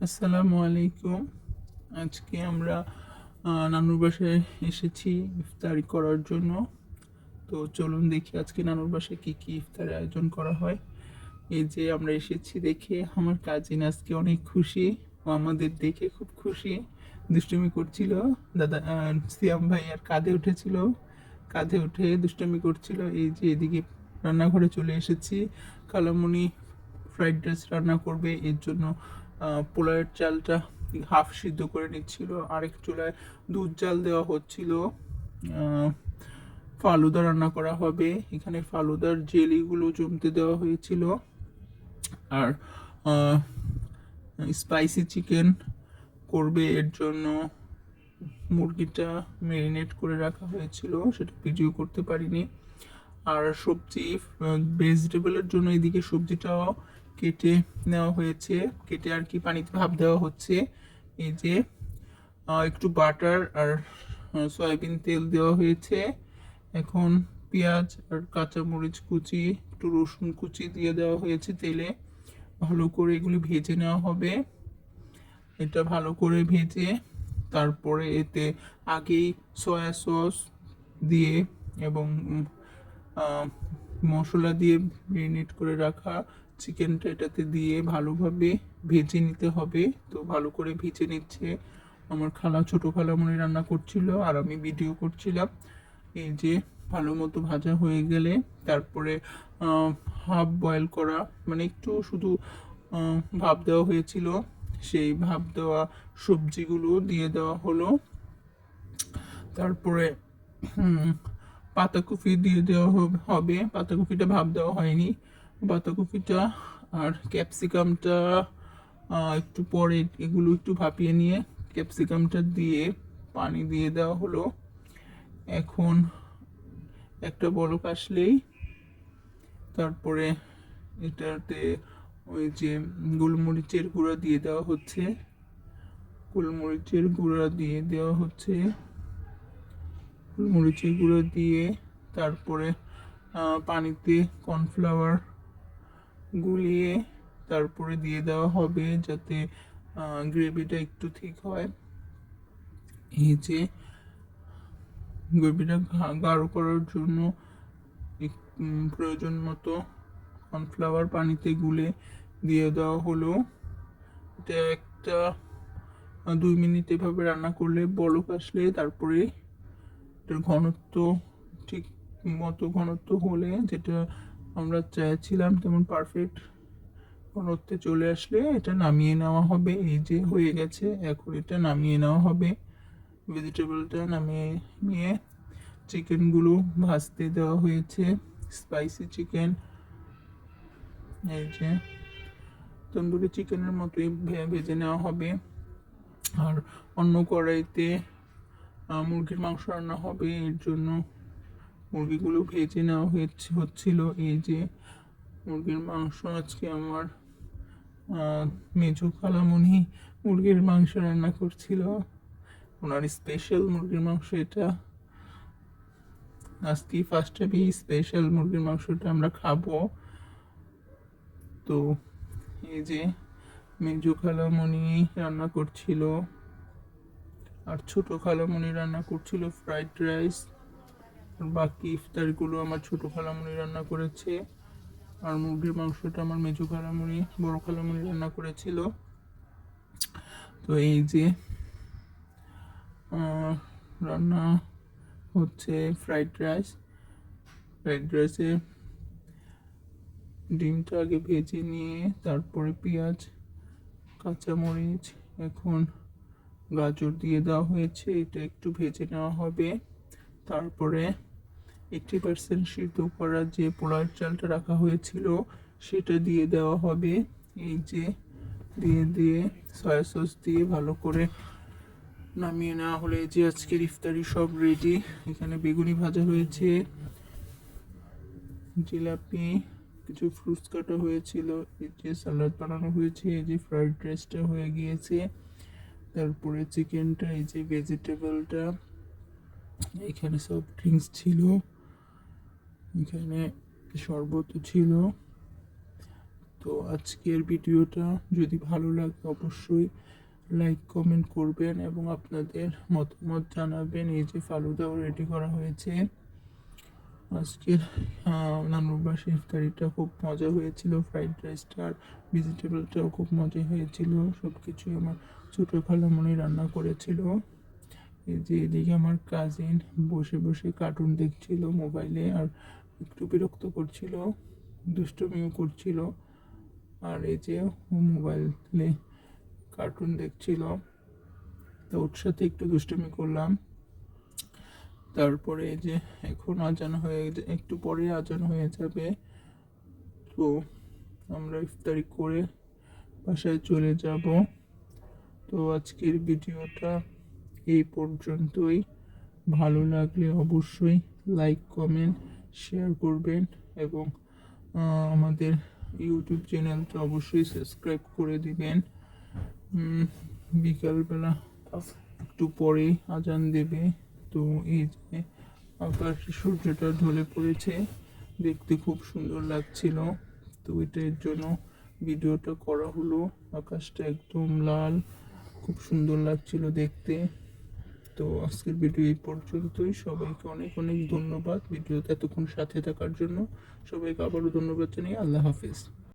আসসালামু আলাইকুম। আজকে আমরা নানুর বাসায় এসেছি ইফতারি করার জন্য। তো চলুন দেখি আজকে নানুর বাসায় কি কি ইফতারের আয়োজন করা হয়। এই যে আমরা এসেছি দেখে আমার কাজিন আজকে অনেক খুশি। ও আমাদের দেখে খুব খুশি, দুষ্টুমি করছিল। দাদা সিয়াম ভাই আর কাঁধে উঠেছিল, কাঁধে উঠে দুষ্টুমি করছিল। এই যে এদিকে রান্নাঘরে চলে এসেছি। খালামণি ফ্রাইড রাইস রান্না করবে, এর জন্য পোলাওয়ের চালটা হাফ সিদ্ধ করে নিচ্ছিল। আরেক চুলায় দুধ জাল দেওয়া হচ্ছিল। আহ, ফালুদা রান্না করা হবে, এখানে ফালুদার জেলিগুলো জমতে দেওয়া হয়েছিল। আর স্পাইসি চিকেন করবে, এর জন্য মুরগিটা ম্যারিনেট করে রাখা হয়েছিল, সেটা ভিডিও করতে পারিনি। আর সবজি, ভেজিটেবলের জন্য এদিকে সবজিটাও কেটে নেওয়া হয়েছে, কেটে আর কি পানিতে ভাপ দেওয়া হচ্ছে। এই যে একটু বাটার আর সয়াবিন তেল দেওয়া হয়েছে। এখন পেঁয়াজ আর কাঁচামরিচ কুচি, একটু রসুন কুচি দিয়ে দেওয়া হয়েছে তেলে। ভালো করে এগুলি ভেজে নেওয়া হবে। এটা ভালো করে ভেজে তারপরে এতে আগেই সয়া সস দিয়ে এবং আহ, মশলা দিয়ে ম্যারিনেট করে রাখা চিকেনটা এটাতে দিয়ে ভালোভাবে ভেজে নিতে হবে। তো ভালো করে ভেজে নিচ্ছে আমার খালা, ছোট খালামণি রান্না করছিল আর আমি ভিডিও করছিলাম। এই যে ভালো মতো ভাজা হয়ে গেলে তারপরে হাফ বয়েল করা, মানে একটু শুধু ভাপ দেওয়া হয়েছিল, সেই ভাপ দেওয়া সবজিগুলো দিয়ে দেওয়া হলো। তারপরে পাতাকপি দিয়ে দেওয়া হবে। পাতাকপিটা ভাপ দেওয়া হয়নি, পাতাকপিটা আর ক্যাপসিকামটা একটু পরে, এগুলো একটু ভাপিয়ে নিয়ে ক্যাপসিকামটা দিয়ে পানি দিয়ে দেওয়া হলো। এখন একটা বলক আসলেই তারপরে এটাতে ওই যে গোলমরিচের গুঁড়া দিয়ে দেওয়া হচ্ছে, গোলমরিচের গুঁড়া দিয়ে দেওয়া হচ্ছে, গোলমরিচের গুঁড়ো দিয়ে তারপরে পানিতে কর্নফ্লাওয়ার গুলিয়ে তারপরে দিয়ে দেওয়া হবে, যাতে গ্রেভিটা একটু ঠিক হয়। এই যে গ্রেভিটা গাঢ় করার জন্য প্রয়োজন মতো কর্নফ্লাওয়ার পানিতে গুলে দিয়ে দেওয়া হলো। এটা একটা 2 মিনিট এভাবে রান্না করলে বলক আসলে তারপরে এটার ঘনত্ব ঠিক মতো ঘনত্ব হলে, যেটা আমরা চাইছিলাম তেমন পারফেক্ট ঘনত্বে চলে আসলে এটা নামিয়ে নেওয়া হবে। এই যে হয়ে গেছে, এখন এটা নামিয়ে নেওয়া হবে। ভেজিটেবলটা নামিয়ে নিয়ে চিকেনগুলো ভাজতে দেওয়া হয়েছে, স্পাইসি চিকেন। এই যে তন্দুরি চিকেনের মতোই ভেজে নেওয়া হবে। আর অন্য কড়াইতে মুরগির মাংস রান্না হবে, এর জন্য মুরগিগুলো ভেজে নেওয়া হচ্ছিল। এই যে মুরগির মাংস আজকে আমার মেজো খালামণি মুরগির মাংস রান্না করছিল, ওনার স্পেশাল মুরগির মাংস এটা। আজকে ফার্স্ট টাইম এই স্পেশাল মুরগির মাংসটা আমরা খাবো। তো এই যে মেজো খালামণি রান্না করছিল আর ছোট খালামণি রান্না করছিল ফ্রাইড রাইস। আর বাকি ইফতারগুলো আমার ছোট খালামণি রান্না করেছে। আর মুরগির মাংসটা আমার মেজো খালামণি, বড় খালামণি রান্না করেছিল। তো এই যে রান্না হচ্ছে ফ্রাইড রাইস। ফ্রাইড রাইসে ডিমটা আগে ভেজে নিয়ে তারপরে পেঁয়াজ, কাঁচামরিচ, এখন গাজর দিয়ে দেওয়া হয়েছে, এটা একটু ভেজে নেওয়া হবে। তারপরে 80% সিদ্ধ করা যে পোলাওয়ের চালটা রাখা হয়েছিল সেটা দিয়ে দেওয়া হবে। এই যে দিয়ে দিয়ে সয়া সস দিয়ে ভালো করে নামিয়ে নেওয়া হলে যে আজকের ইফতারি সব রেডি। এখানে বেগুনি ভাজা হয়েছে, জিলাপি, কিছু ফ্রুটস কাটা হয়েছিল, এই যে সালাদ বানানো হয়েছে, এই যে ফ্রাইড রাইসটা হয়ে গিয়েছে, তারপরে চিকেনটা, এই যে ভেজিটেবলটা, এখানে সফট ড্রিঙ্কস ছিল, এখানে শরবত ছিল। তো আজকের ভিডিওটা যদি ভালো লাগে অবশ্যই লাইক কমেন্ট করবেন এবং আপনাদের মতামত জানাবেন। এই যে ফালুদাও রেডি করা হয়েছে। আজকের নানুরবাসী ইফতারিটা খুব মজা হয়েছিল। ফ্রাইড রাইসটা আর ভেজিটেবলটাও খুব মজা হয়েছিল। সব কিছুই আমার ছোটো খালামণি রান্না করেছিল। এই যে এদিকে আমার কাজিন বসে বসে কার্টুন দেখছিল মোবাইলে, আর একটু বিরক্ত করছিল, দুষ্টুমিও করছিল। আর এই যে ও মোবাইলে কার্টুন দেখছিল, তো ওর সাথে একটু দুষ্টুমি করলাম। তারপরে এই যে এখন একটু পরে আজান হয়ে যাবে, তো আমরা ইফতারি করে বাসায় চলে যাব। তো আজকের ভিডিওটা এই পর্যন্তই। ভালো লাগলে অবশ্যই লাইক কমেন্ট শেয়ার করবেন এবং আমাদের ইউটিউব চ্যানেলটা অবশ্যই সাবস্ক্রাইব করে দিবেন। বিকালবেলা একটু পরে আজান দেবে, তো এই যে আকাশে সূর্যটা ঢলে পড়েছে, দেখতে খুব সুন্দর লাগছিল। তো এটার জন্য ভিডিওটা করা হলো। আকাশটা একদম লাল, খুব সুন্দর লাগছিল দেখতে। তো আজকের ভিডিও এই পর্যন্তই। সবাইকে অনেক অনেক ধন্যবাদ ভিডিওতে এতক্ষণ সাথে থাকার জন্য। সবাইকে আবারও ধন্যবাদ জানিয়ে আল্লাহ হাফিজ।